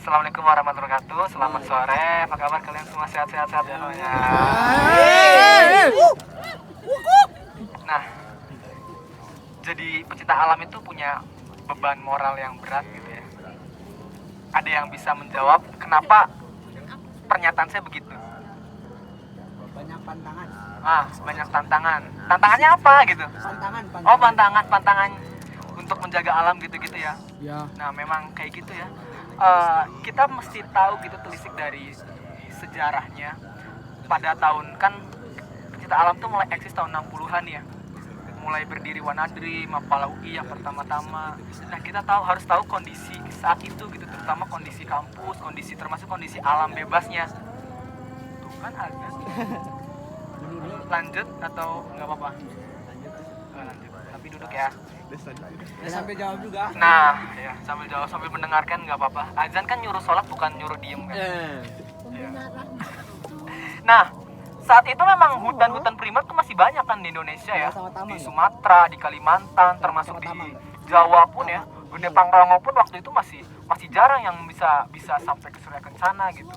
Assalamualaikum warahmatullahi wabarakatuh. Selamat sore. Apa kabar kalian semua? Sehat-sehat semuanya. Nah, jadi pecinta alam itu punya beban moral yang berat gitu ya. Ada yang bisa menjawab kenapa pernyataan saya begitu? Banyak pantangan. Banyak tantangan. Tantangannya apa gitu? Pantangan untuk menjaga alam gitu-gitu ya. Ya. Nah, memang kayak gitu ya. Kita mesti tahu gitu telisik dari sejarahnya. Pada tahun kan pecinta alam tuh mulai eksis tahun 60-an ya. Mulai berdiri Wanadri, Mapala UI yang pertama-tama. Nah, kita harus tahu kondisi saat itu gitu, terutama kondisi kampus, termasuk kondisi alam bebasnya. Tuh kan ada. Lanjut atau nggak apa-apa? Lanjut. Tapi duduk ya. Sampai jawab juga. Nah, ya sambil jawab sambil mendengarkan nggak apa-apa. Azan kan nyuruh sholat bukan nyuruh diem kan. Ya. Nah, saat itu memang hutan-hutan primer tuh masih banyak kan di Indonesia ya. Di Sumatera, di Kalimantan, termasuk di Jawa pun ya. Gede Pangrango pun waktu itu masih jarang yang bisa sampai ke Surya Kencana gitu.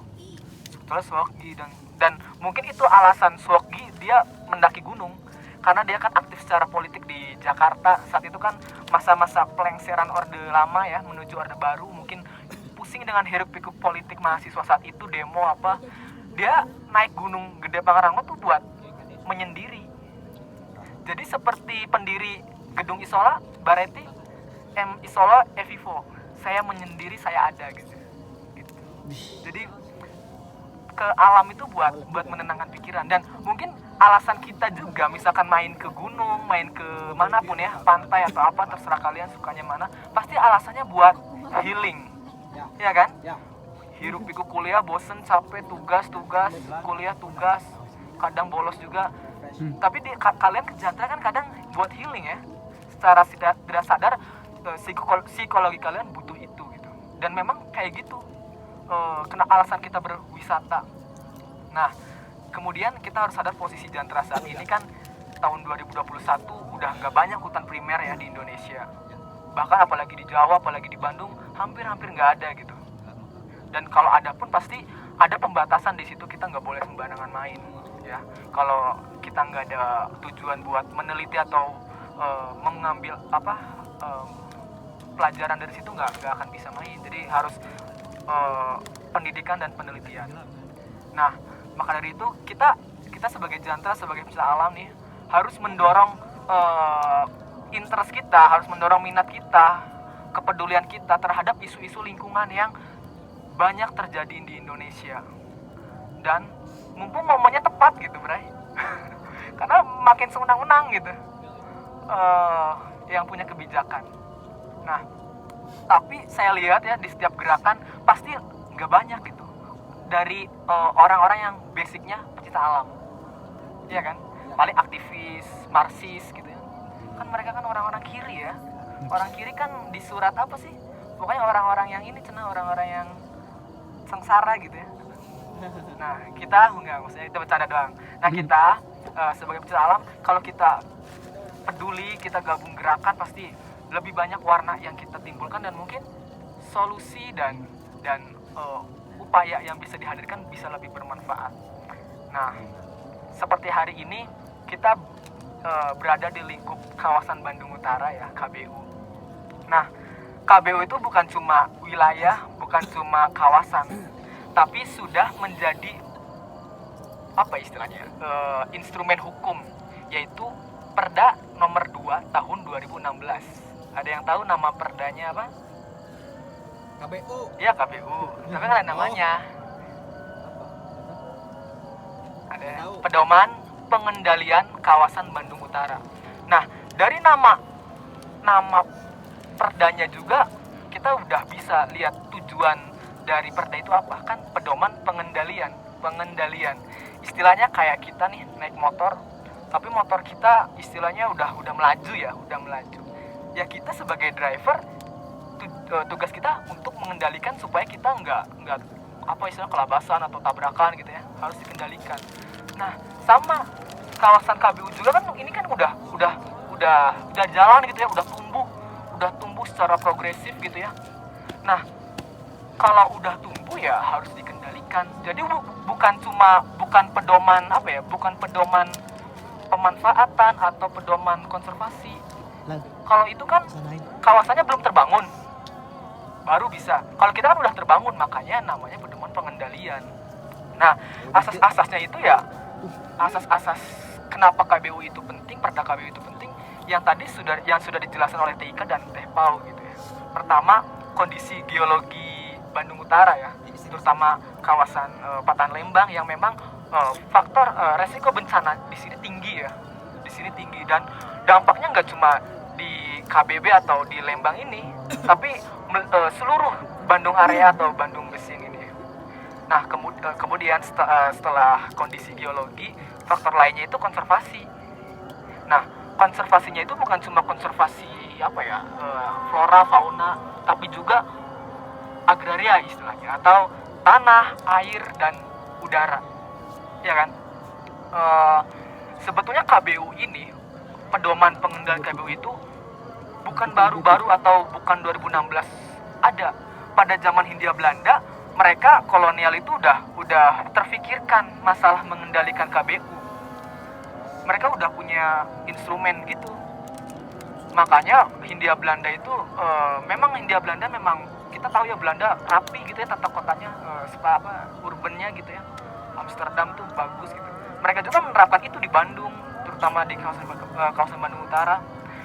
Terus Suwoki dan mungkin itu alasan Suwoki dia mendaki gunung. Karena dia kan aktif secara politik di Jakarta. Saat itu kan masa-masa pelengseran Orde Lama ya menuju Orde Baru. Mungkin pusing dengan hiruk-pikuk politik mahasiswa saat itu, demo apa. Dia naik gunung Gede Pangrango tuh buat menyendiri. Jadi seperti pendiri Gedung Isola, Bareti, Isola, Vivo. Saya menyendiri, saya ada gitu. Jadi ke alam itu buat menenangkan pikiran. Dan mungkin alasan kita juga misalkan main ke gunung, main ke manapun ya, pantai atau apa, terserah kalian sukanya mana, pasti alasannya buat healing ya kan? Hiruk pikuk kuliah, bosen, capek, tugas, kuliah, tugas, kadang bolos juga. Tapi kalian ke Jantra kan kadang buat healing ya, secara tidak sadar psikologi kalian butuh itu gitu. Dan memang kayak gitu, kena alasan kita berwisata. Nah, kemudian kita harus sadar posisi Jantra saat ini kan tahun 2021 udah nggak banyak hutan primer ya di Indonesia. Bahkan apalagi di Jawa, apalagi di Bandung, hampir nggak ada gitu. Dan kalau ada pun pasti ada pembatasan di situ, kita nggak boleh sembarangan main ya. Kalau kita nggak ada tujuan buat meneliti atau mengambil pelajaran dari situ nggak akan bisa main. Jadi harus pendidikan dan penelitian. Nah, maka dari itu kita sebagai Jantra, sebagai pecinta alam nih harus mendorong interest kita, harus mendorong minat kita, kepedulian kita terhadap isu-isu lingkungan yang banyak terjadi di Indonesia. Dan mumpung momennya tepat gitu, Bray. Karena makin sewenang-wenang gitu yang punya kebijakan. Nah, tapi saya lihat ya di setiap gerakan pasti nggak banyak gitu dari orang-orang yang basicnya pecinta alam, ya kan? Paling aktivis, marxis gitu ya. Kan mereka kan orang-orang kiri ya. Orang kiri kan di surat apa sih? Pokoknya orang-orang yang ini orang-orang yang sengsara gitu ya. Nah, kita enggak, maksudnya itu bercanda doang. Nah, kita sebagai pecinta alam, kalau kita peduli, kita gabung gerakan, pasti lebih banyak warna yang kita timbulkan dan mungkin solusi dan upaya yang bisa dihadirkan bisa lebih bermanfaat. Nah, seperti hari ini kita berada di lingkup kawasan Bandung Utara ya, KBU. Nah, KBU itu bukan cuma wilayah, bukan cuma kawasan, tapi sudah menjadi apa istilahnya, instrumen hukum, yaitu Perda nomor 2 tahun 2016. Ada yang tahu nama perdanya apa? KBU. Iya, KBU. Tapi kan ada namanya. Ada Pedoman Pengendalian Kawasan Bandung Utara. Nah, dari nama perdanya juga kita udah bisa lihat tujuan dari perda itu apa, kan pedoman pengendalian. Istilahnya kayak kita nih naik motor, tapi motor kita istilahnya udah melaju ya, ya kita sebagai driver tugas kita untuk mengendalikan supaya kita nggak apa istilah kelabasan atau tabrakan gitu ya, harus dikendalikan. Nah, sama kawasan KBU juga kan ini kan udah jalan gitu ya, udah tumbuh secara progresif gitu ya. Nah, kalau udah tumbuh ya harus dikendalikan. Jadi bukan pedoman bukan pedoman pemanfaatan atau pedoman konservasi. Kalau itu kan kawasannya belum terbangun, baru bisa. Kalau kita kan udah terbangun, makanya namanya pedoman pengendalian. Nah, asas-asasnya itu ya, asas-asas kenapa KBU itu penting, Perda KBU itu penting, yang sudah dijelaskan oleh TIK dan Teh Pau gitu ya. Pertama, kondisi geologi Bandung Utara ya, terutama kawasan Patahan Lembang yang memang faktor resiko bencana di sini tinggi ya, di sini tinggi, dan dampaknya nggak cuma di KBB atau di Lembang ini, tapi seluruh Bandung area atau Bandung Besing ini. Nah kemudian setelah kondisi geologi, faktor lainnya itu konservasi. Nah konservasinya itu bukan cuma konservasi flora fauna, tapi juga agraria istilahnya, atau tanah, air, dan udara. Ya kan, sebetulnya KBU ini, pedoman pengendalian KBU itu bukan baru-baru atau bukan 2016 ada. Pada zaman Hindia Belanda, mereka kolonial itu udah terfikirkan masalah mengendalikan KBU. Mereka udah punya instrumen gitu. Makanya Hindia Belanda itu memang kita tahu ya, Belanda rapi gitu ya tata kotanya, urbannya gitu ya. Amsterdam tuh bagus gitu. Mereka juga menerapkan itu di Bandung, terutama di kawasan Bandung Utara.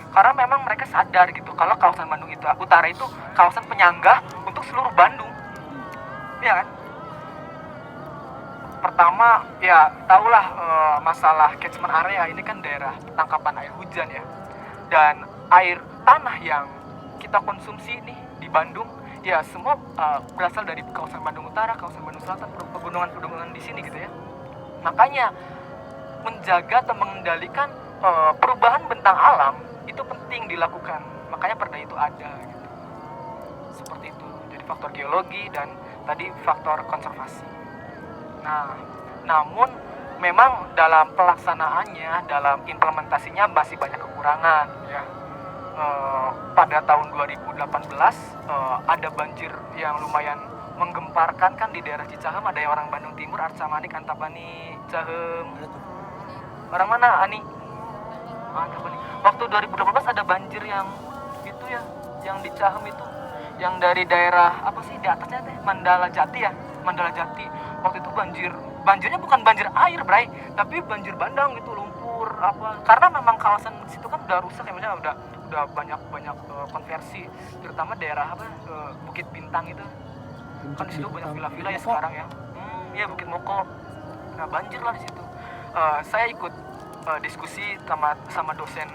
Karena memang mereka sadar gitu kalau kawasan Bandung Utara itu kawasan penyangga untuk seluruh Bandung. Ya kan? Pertama ya tahulah masalah catchment area ini kan daerah tangkapan air hujan ya. Dan air tanah yang kita konsumsi nih di Bandung ya semua berasal dari kawasan Bandung Utara, kawasan Bandung Selatan, pegunungan-pegunungan di sini gitu ya. Makanya menjaga atau mengendalikan perubahan bentang alam itu penting dilakukan. Makanya perda itu ada gitu. Seperti itu. Jadi faktor geologi dan tadi faktor konservasi. Nah, namun memang dalam pelaksanaannya, dalam implementasinya masih banyak kekurangan ya. Pada tahun 2018 ada banjir yang lumayan menggemparkan kan di daerah Cicahem. Ada yang orang Bandung Timur, Arca Manik, Antapani, Cicahem. Orang mana? Ani? Antapani. Waktu 2018 ada banjir yang itu ya, yang di Cicahem itu, yang dari daerah apa sih di atasnya teh? Mandala Jati ya, Mandala Jati. Waktu itu banjirnya bukan banjir air, Bray, tapi banjir bandang gitu, lumpur apa. Karena memang kawasan situ kan udah rusak ya, maksudnya udah banyak konversi, terutama daerah Bukit Bintang itu. Kan di situ banyak villa-villa ya sekarang ya. Iya, Bukit Moko. Nah, banjir lah di situ. Saya ikut diskusi sama dosen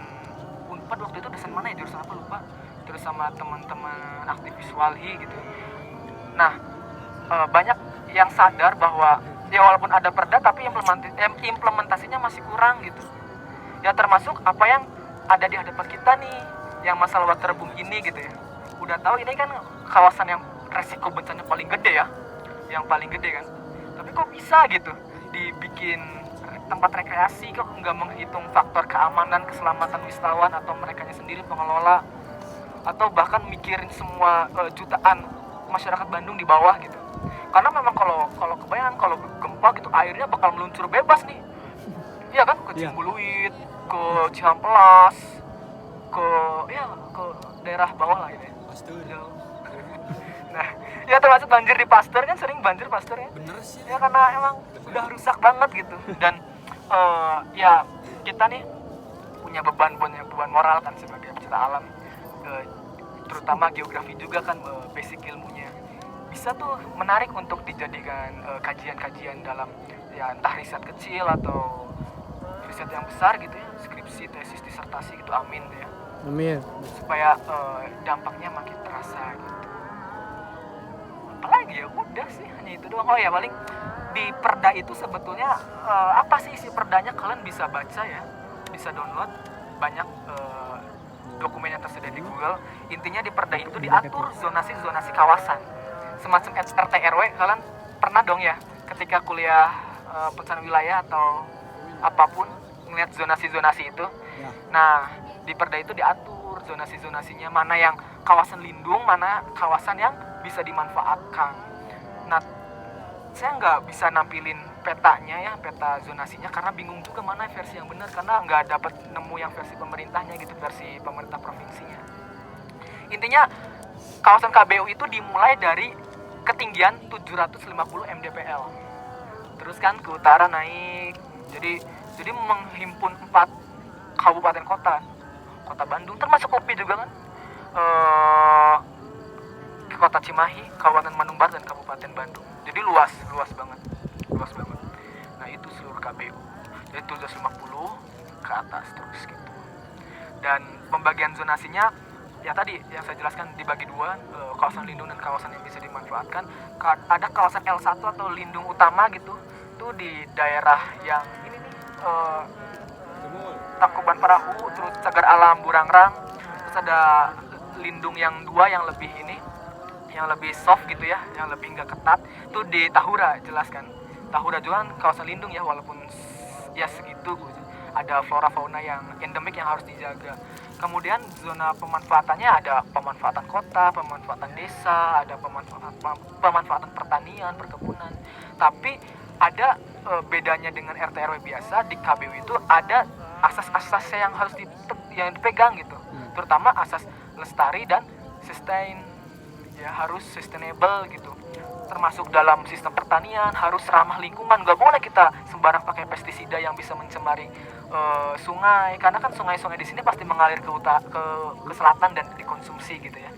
Unpad waktu itu, dosen mana ya, jurusan apa lupa. Terus sama teman-teman aktivis Walhi gitu. Nah, banyak yang sadar bahwa ya walaupun ada perda tapi implementasinya masih kurang gitu. Ya termasuk apa yang ada di hadapan kita nih, yang masalah waterboom ini gitu ya. Udah tahu ini kan kawasan yang resiko bencana paling gede ya, yang paling gede kan. Tapi kok bisa gitu dibikin tempat rekreasi, kok nggak menghitung faktor keamanan, keselamatan wisatawan atau merekanya sendiri pengelola, atau bahkan mikirin semua jutaan masyarakat Bandung di bawah gitu. Karena memang kalau kebayang kalau gempa gitu airnya bakal meluncur bebas nih. Iya kan, ke Cimbuluit, ke Cihampelas, ke daerah bawah lah ini. Pasteur. Nah, ya termasuk banjir di Pasteur kan, sering banjir Pasteur ya. Bener sih. Ya karena emang udah rusak banget gitu. Dan ya kita nih punya beban moral kan sebagai pecinta alam, terutama geografi juga kan, basic ilmunya bisa tuh menarik untuk dijadikan kajian-kajian dalam ya entah riset kecil atau riset yang besar gitu ya, skripsi, tesis, disertasi gitu, amin ya. Amin. Supaya dampaknya makin terasa gitu. Apalagi ya udah sih hanya itu doang. Oh ya paling di perda itu sebetulnya apa sih isi perdanya, kalian bisa baca ya, bisa download banyak dokumen yang tersedia di Google. Intinya di perda itu diatur zonasi kawasan, semacam RT RW. Kalian pernah dong ya ketika kuliah perencanaan wilayah atau apapun ngeliat zonasi itu. Nah di perda itu diatur diatur zonasi-zonasinya, mana yang kawasan lindung, mana kawasan yang bisa dimanfaatkan. Nah, saya nggak bisa nampilin petanya ya, peta zonasinya, karena bingung juga mana versi yang benar, karena nggak dapat nemu yang versi pemerintahnya gitu, versi pemerintah provinsinya. Intinya kawasan KBU itu dimulai dari ketinggian 750 mdpl, terus kan ke utara naik, jadi menghimpun 4 kabupaten kota Bandung, termasuk UPI juga kan, Kota Cimahi, Kabupaten Bandung Barat, dan Kabupaten Bandung. Jadi luas banget. Nah itu seluruh KBU, jadi 750 ke atas terus gitu. Dan pembagian zonasinya ya tadi yang saya jelaskan dibagi dua, kawasan lindung dan kawasan yang bisa dimanfaatkan. Ada kawasan L1 atau lindung utama gitu, tuh di daerah yang ini nih, Tangkuban Perahu, terus Cagar Alam Burangrang. Terus ada lindung yang dua yang lebih ini, yang lebih soft gitu ya, yang lebih nggak ketat, tuh di Tahura. Jelaskan Tahura juga kan kawasan lindung ya, walaupun ya segitu, ada flora fauna yang endemik yang harus dijaga. Kemudian zona pemanfaatannya ada pemanfaatan kota, pemanfaatan desa, ada pemanfaatan pertanian, perkebunan. Tapi ada bedanya dengan RT RW biasa, di KBU itu ada asas-asas yang harus yang dipegang gitu, terutama asas lestari dan sustain, ya harus sustainable gitu, termasuk dalam sistem pertanian harus ramah lingkungan. Nggak boleh kita sembarang pakai pestisida yang bisa mencemari sungai, karena kan sungai-sungai di sini pasti mengalir ke selatan dan dikonsumsi gitu ya.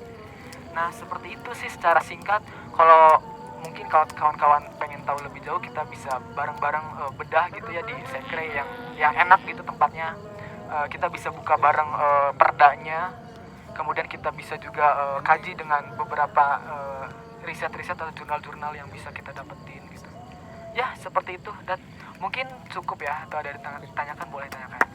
Nah seperti itu sih secara singkat. Kalau mungkin kalau kawan-kawan pengen tahu lebih jauh, kita bisa bareng-bareng bedah gitu ya di Sekre yang enak gitu tempatnya. Kita bisa buka bareng perdanya, kemudian kita bisa juga kaji dengan beberapa riset-riset atau jurnal-jurnal yang bisa kita dapetin gitu. Ya seperti itu, dan mungkin cukup ya, atau ada ditanyakan boleh tanyakan.